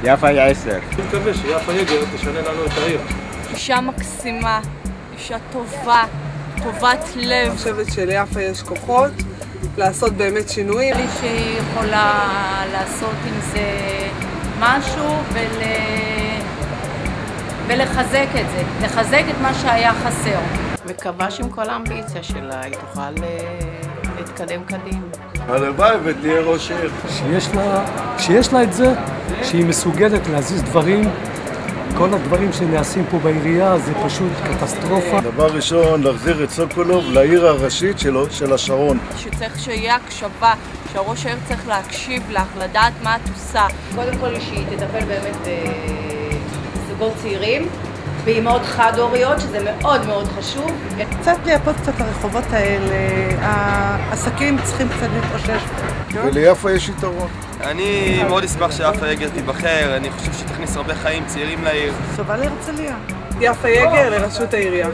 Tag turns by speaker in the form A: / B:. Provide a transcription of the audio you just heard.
A: יפה היא 10.
B: אני מקווה שיפה יגר תשנה לנו את העיר.
C: אישה מקסימה, אישה טובה, טובת לב.
D: אני חושבת שליפה יש כוחות לעשות באמת שינויים.
C: לי שהיא יכולה לעשות עם זה משהו ולחזק את זה, לחזק את מה שהיה חסר.
E: מקווה שעם כל האמביציה שלה היא תוכל להתקדם קדימה.
F: הלוואי ותהיה ראש עיר.
G: שיש לה את זה, שהיא מסוגלת להזיז דברים. כל הדברים שנעשים פה בעירייה זה פשוט קטסטרופה.
F: דבר ראשון, להחזיר את סוקולוב לעיר הראשית שלו, של השרון.
C: שצריך שיהיה הקשבה, שהראש העיר צריך להקשיב לך, לדעת מה את עושה.
E: קודם כל שהיא תטפל באמת בזוגות צעירים, באימהות חד-הוריות, שזה מאוד מאוד חשוב.
D: קצת לייפות קצת הרחובות האלה, העסקים צריכים קצת להתאושש.
F: וליפה יש יתרון.
H: אני מאוד אשמח שיפה יגר תיבחר, אני חושב שתכניס הרבה חיים צעירים לעיר.
D: טובה להרצליה. יפה יגר לראשות העירייה.